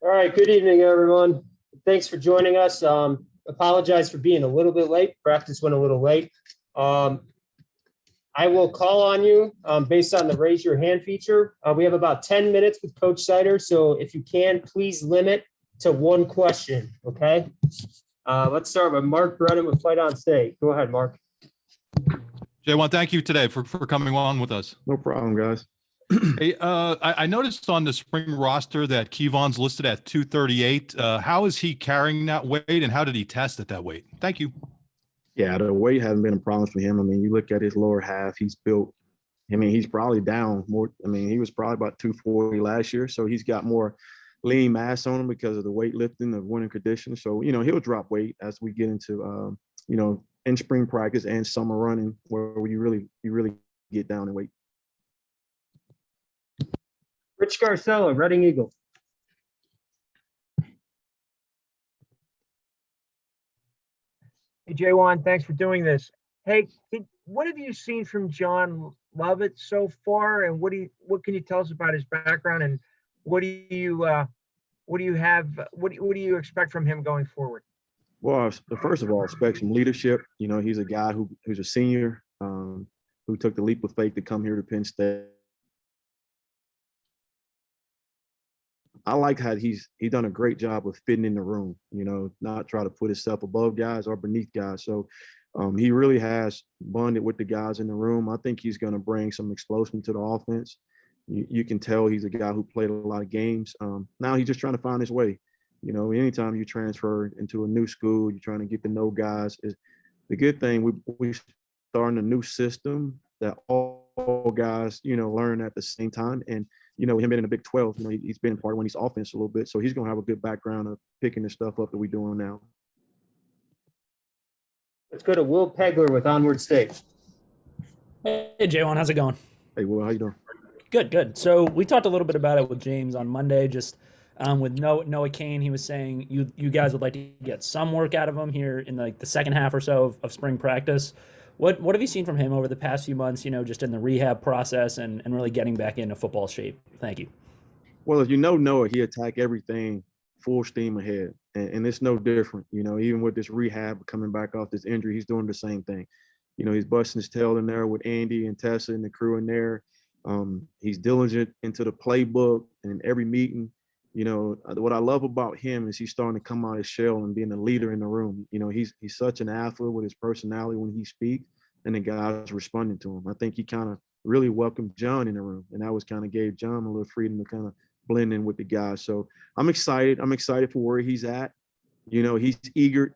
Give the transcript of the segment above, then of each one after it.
All right, good evening, everyone. Thanks for joining us. Apologize for being a little bit late. Practice went a little late. I will call on you based on the raise your hand feature. We have about 10 minutes with Coach Seider, so if you can, please limit to one question, okay? Let's start with Mark Brennan with Fight on State. Go ahead, Mark. Ja'Juan, thank you today for coming on with us. No problem, guys. Hey, I noticed on the spring roster that Kevon's listed at 238. How is he carrying that weight, and how did he test at that weight? Thank you. Yeah, the weight hasn't been a problem for him. I mean, you look at his lower half, he's built. I mean, he's probably down more. I mean, he was probably about 240 last year, so he's got more lean mass on him because of the weightlifting of winter conditions. So, he'll drop weight as we get into, in spring practice and summer running where you really get down in weight. Rich Garcella, Reading Eagle. Hey, Ja'Juan, thanks for doing this. Hey, what have you seen from John Lovett so far, and what can you tell us about his background, and what do you expect from him going forward? Well, first of all, expect some leadership. He's a guy who's a senior who took the leap of faith to come here to Penn State. I like how he's done a great job of fitting in the room, not try to put himself above guys or beneath guys. So he really has bonded with the guys in the room. I think he's going to bring some explosion to the offense. You can tell he's a guy who played a lot of games. Now he's just trying to find his way. Anytime you transfer into a new school, you're trying to get to know guys. The good thing, we starting a new system that all guys, learn at the same time. And him being in the Big 12, he's been part of Wendy's offense a little bit. So he's going to have a good background of picking the stuff up that we're doing now. Let's go to Will Pegler with Onward State. Hey, Ja'Juan, how's it going? Hey, Will, how you doing? Good. So we talked a little bit about it with James on Monday, just with Noah Kane. He was saying you guys would like to get some work out of him here in the second half or so of spring practice. What have you seen from him over the past few months, just in the rehab process and really getting back into football shape? Thank you. Well, as Noah, he attacked everything full steam ahead. And it's no different. Even with this rehab coming back off this injury, he's doing the same thing. He's busting his tail in there with Andy and Tessa and the crew in there. He's diligent into the playbook and every meeting. What I love about him is he's starting to come out of his shell and being a leader in the room. He's such an athlete with his personality when he speaks, and the guys responding to him. I think he kind of really welcomed John in the room, and that was kind of gave John a little freedom to kind of blend in with the guys. So I'm excited. I'm excited for where he's at. He's eager.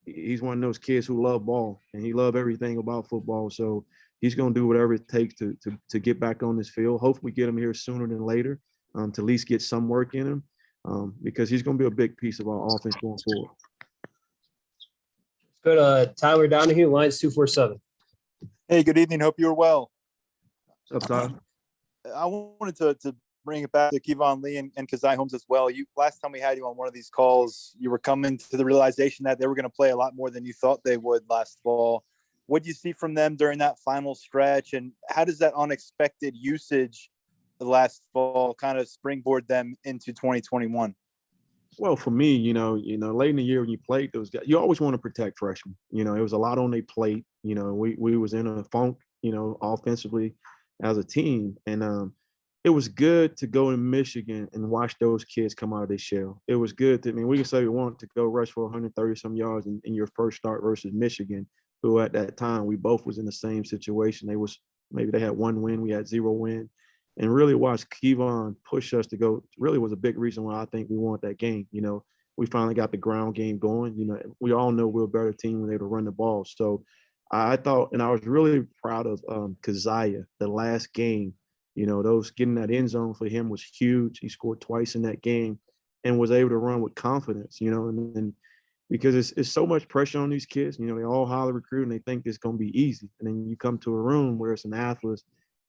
He's one of those kids who love ball, and he loves everything about football. So he's going to do whatever it takes to get back on this field. Hopefully get him here sooner than later. To at least get some work in him because he's going to be a big piece of our offense going forward. Let's go to Tyler Donahue, Lions 247. Hey, good evening. Hope you're well. What's up, Tyler? I wanted to bring it back to Kevon Lee and Kazai Holmes as well. Last time we had you on one of these calls, you were coming to the realization that they were going to play a lot more than you thought they would last fall. What do you see from them during that final stretch, and how does that unexpected usage the last fall kind of springboard them into 2021? Well, for me, late in the year when you played those guys, you always want to protect freshmen. It was a lot on their plate. We was in a funk, offensively as a team. And it was good to go in Michigan and watch those kids come out of their shell. It was good we can say we want to go rush for 130 some yards in your first start versus Michigan, who at that time we both was in the same situation. Maybe they had one win, we had 0 win. And really watch Kevon push us to go really was a big reason why I think we won that game. We finally got the ground game going. We all know we're a better team when they were run the ball. So I thought, and I was really proud of Keziah, the last game. Those getting that end zone for him was huge. He scored twice in that game and was able to run with confidence, and because it's so much pressure on these kids. They all highly recruit and they think it's going to be easy. And then you come to a room where it's an athlete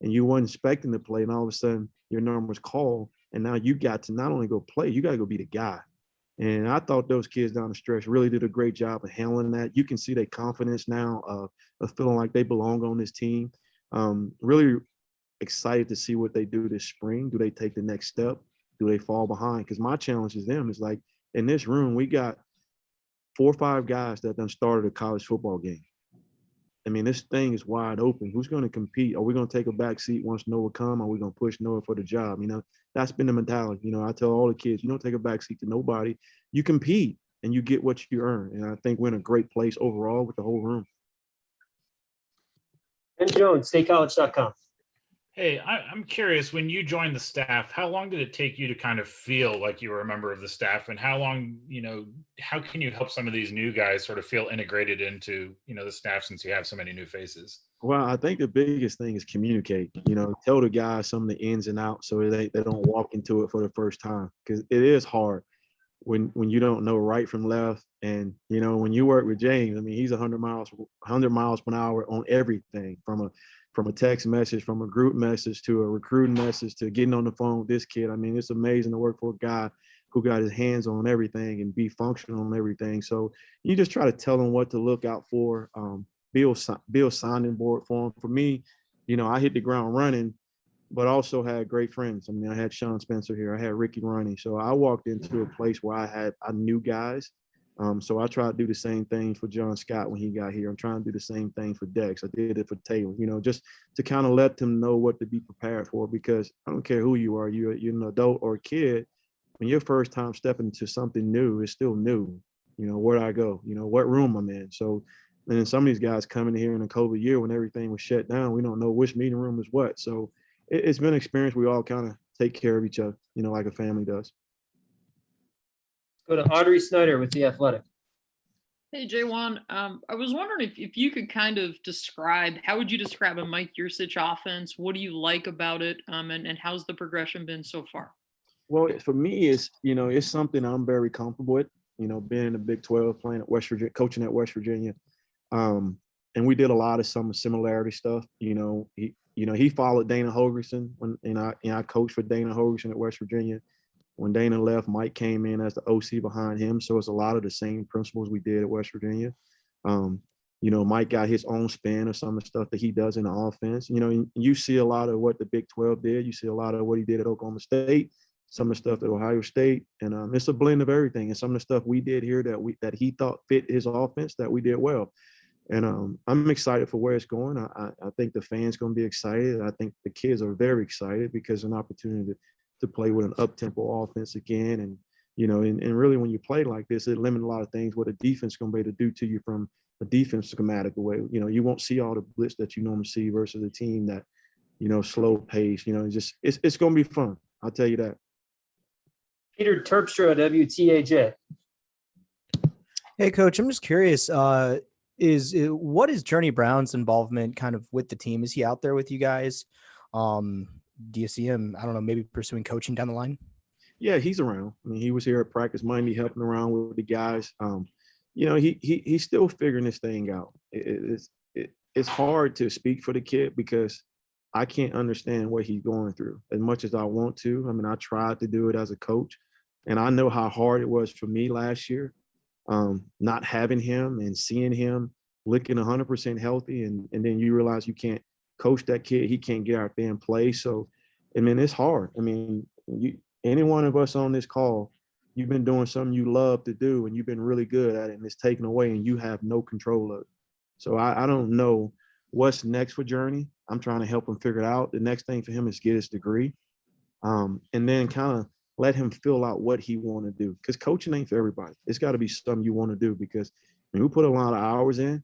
and you weren't expecting to play, and all of a sudden your number was called, and now you got to not only go play, you got to go be the guy. And I thought those kids down the stretch really did a great job of handling that. You can see their confidence now of feeling like they belong on this team. Really excited to see what they do this spring. Do they take the next step? do they fall behind? Because my challenge is them is like, in this room, we got 4 or 5 guys that done started a college football game. I mean, this thing is wide open. Who's going to compete? Are we going to take a back seat once Noah come? Are we going to push Noah for the job? You know, that's been the mentality. You know, I tell all the kids, you don't take a back seat to nobody. You compete and you get what you earn. And I think we're in a great place overall with the whole room. Ben Jones, statecollege.com. Hey, I'm curious, when you joined the staff, how long did it take you to kind of feel like you were a member of the staff, and how long, how can you help some of these new guys sort of feel integrated into, the staff, since you have so many new faces? Well, I think the biggest thing is communicate, tell the guys some of the ins and outs so they don't walk into it for the first time, because it is hard when you don't know right from left. And, when you work with James, I mean, he's 100 miles per hour on everything, from a text message, from a group message to a recruiting message to getting on the phone with this kid. I mean, it's amazing to work for a guy who got his hands on everything and be functional on everything. So you just try to tell them what to look out for, build sounding board for them. For me, I hit the ground running, but also had great friends. I mean, I had Sean Spencer here. I had Ricky running. So I walked into a place where I knew guys. So I tried to do the same thing for John Scott when he got here. I'm trying to do the same thing for Dex. I did it for Taylor, just to kind of let them know what to be prepared for, because I don't care who you are, you're an adult or a kid. When your first time stepping into something new, it's still new. Where do I go? What room I'm in. So, and then some of these guys coming here in a COVID year when everything was shut down, we don't know which meeting room is what. So it's been an experience. We all kind of take care of each other, like a family does. Go to Audrey Snyder with The Athletic. Hey, Ja'Juan, I was wondering if you could kind of how would you describe a Mike Yursich offense? What do you like about it? And how's the progression been so far? Well, for me, it's something I'm very comfortable with, being in the Big 12, playing at West Virginia, coaching at West Virginia. And we did a lot of some similarity stuff. He followed Dana Holgerson I coached for Dana Holgerson at West Virginia. When Dana left, Mike came in as the OC behind him. So it's a lot of the same principles we did at West Virginia. Mike got his own spin of some of the stuff that he does in the offense. You see a lot of what the Big 12 did. You see a lot of what he did at Oklahoma State, some of the stuff at Ohio State. And it's a blend of everything. And some of the stuff we did here that he thought fit his offense that we did well. And I'm excited for where it's going. I think the fans going to be excited. I think the kids are very excited because it's an opportunity to play with an up-tempo offense again. And, and really when you play like this, it limits a lot of things what a defense is going to be able to do to you from a defense schematic way. You won't see all the blitz that you normally see versus a team that, slow pace, it's going to be fun. I'll tell you that. Peter Terpstra, WTAJ. Hey, Coach, I'm just curious, what is Journey Brown's involvement kind of with the team? Is he out there with you guys? Do you see him, I don't know, maybe pursuing coaching down the line? Yeah, he's around. I mean, he was here at practice Monday helping around with the guys. He's still figuring this thing out. It's hard to speak for the kid because I can't understand what he's going through as much as I want to. I mean, I tried to do it as a coach, and I know how hard it was for me last year, not having him and seeing him looking 100% healthy, and then you realize you can't coach that kid. He can't get out there and play. So, I mean, it's hard. I mean, any one of us on this call, you've been doing something you love to do and you've been really good at it, and it's taken away and you have no control of it. So I don't know what's next for Journey. I'm trying to help him figure it out. The next thing for him is get his degree, and then kind of let him fill out what he want to do. Because coaching ain't for everybody. It's got to be something you want to do, because we put a lot of hours in.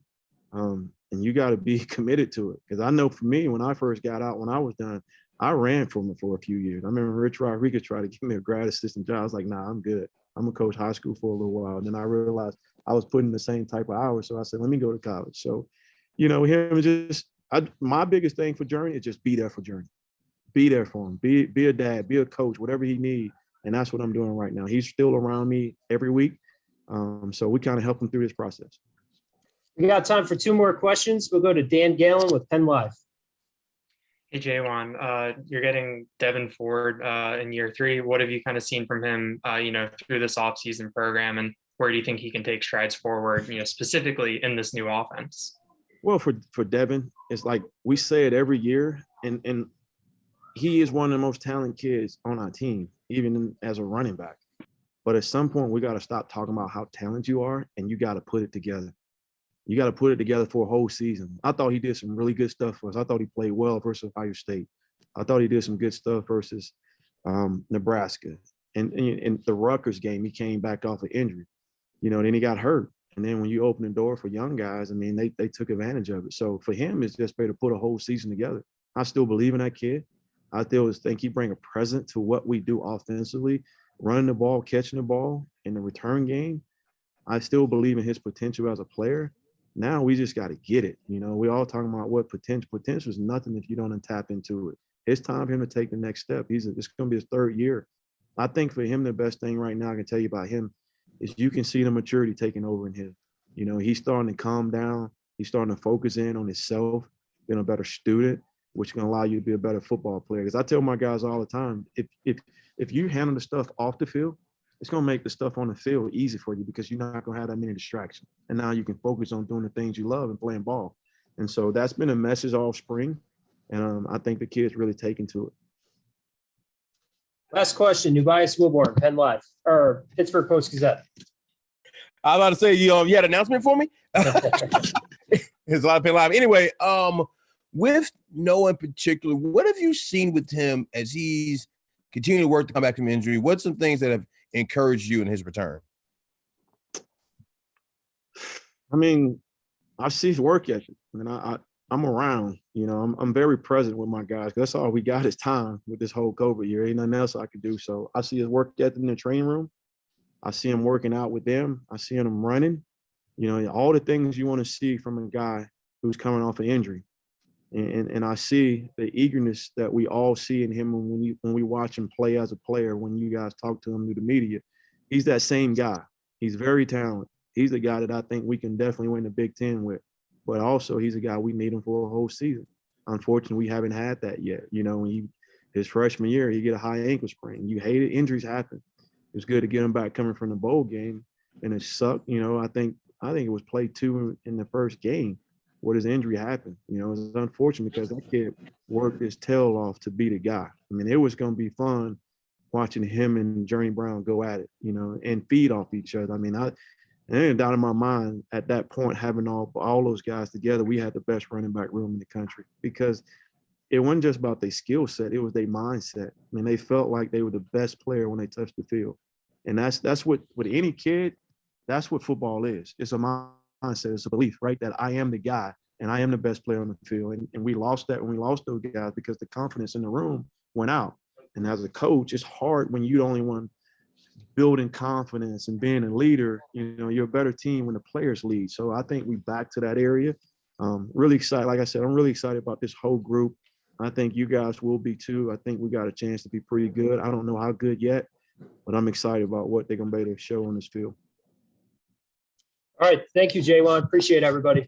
And you got to be committed to it. Because I know for me, when I first got out, when I was done, I ran for a few years. I remember Rich Rodriguez tried to give me a grad assistant job. I was like, nah, I'm good. I'm going to coach high school for a little while. And then I realized I was putting the same type of hours. So I said, let me go to college. So, my biggest thing for Journey is just be there for Journey. Be there for him. Be a dad, be a coach, whatever he needs. And that's what I'm doing right now. He's still around me every week. So we kind of help him through this process. We got time for 2 more questions. We'll go to Dan Galen with Penn Live. Hey, Ja'Juan, you're getting Devin Ford in year 3. What have you kind of seen from him, through this offseason program, and where do you think he can take strides forward, specifically in this new offense? Well, for Devin, it's like we say it every year, and he is one of the most talented kids on our team, even as a running back. But at some point, we got to stop talking about how talented you are, and you got to put it together. You got to put it together for a whole season. I thought he did some really good stuff for us. I thought he played well versus Ohio State. I thought he did some good stuff versus Nebraska. And the Rutgers game, he came back off of injury. Then he got hurt. And then when you open the door for young guys, I mean, they took advantage of it. So for him, it's just better to put a whole season together. I still believe in that kid. I still think he bring a present to what we do offensively, running the ball, catching the ball in the return game. I still believe in his potential as a player. Now we just got to get it. We all talking about what potential. Potential is nothing if you don't tap into it. It's time for him to take the next step. It's going to be his third year. I think for him, the best thing right now I can tell you about him is you can see the maturity taking over in him. He's starting to calm down. He's starting to focus in on himself, being a better student, which can allow you to be a better football player. Because I tell my guys all the time, if you handle the stuff off the field, it's going to make the stuff on the field easy for you because you're not going to have that many distractions. And now you can focus on doing the things you love and playing ball. And so that's been a message all spring. And I think the kids really taken to it. Last question, New Bias Wilborn, Penn Live, or Pittsburgh Post-Gazette. I was about to say, you had an announcement for me? There's a lot of Penn Live. Anyway, with Noah in particular, what have you seen with him as he's continuing to work to come back from injury? What's some things that have encouraged you in his return? I mean, I see his work ethic. I mean, I'm around, I'm very present with my guys. That's all we got is time with this whole COVID year. Ain't nothing else I could do. So I see his work ethic in the training room. I see him working out with them. I see him running, all the things you want to see from a guy who's coming off an injury. And I see the eagerness that we all see in him when we watch him play as a player, when you guys talk to him through the media. He's that same guy. He's very talented. He's the guy that I think we can definitely win the Big Ten with. But also he's a guy we need him for a whole season. Unfortunately, we haven't had that yet. His freshman year, he get a high ankle sprain. You hate it. Injuries happen. It was good to get him back coming from the bowl game, and it sucked. I think it was play 2 in the first game where his injury happened. It was unfortunate because that kid worked his tail off to be the guy. I mean, it was going to be fun watching him and Journey Brown go at it, and feed off each other. I mean, there ain't a doubt in my mind at that point, having all those guys together, we had the best running back room in the country because it wasn't just about their skill set, it was their mindset. I mean, they felt like they were the best player when they touched the field. And that's what, with any kid, that's what football is. It's a mindset, it's a belief, right? That I am the guy and I am the best player on the field. And we lost that when we lost those guys because the confidence in the room went out. And as a coach, it's hard when you're the only one building confidence and being a leader. You're a better team when the players lead. So I think we back to that area. Really excited. Like I said, I'm really excited about this whole group. I think you guys will be too. I think we got a chance to be pretty good. I don't know how good yet, but I'm excited about what they're going to be able to show on this field. All right. Thank you, Ja'Juan. Appreciate it, everybody.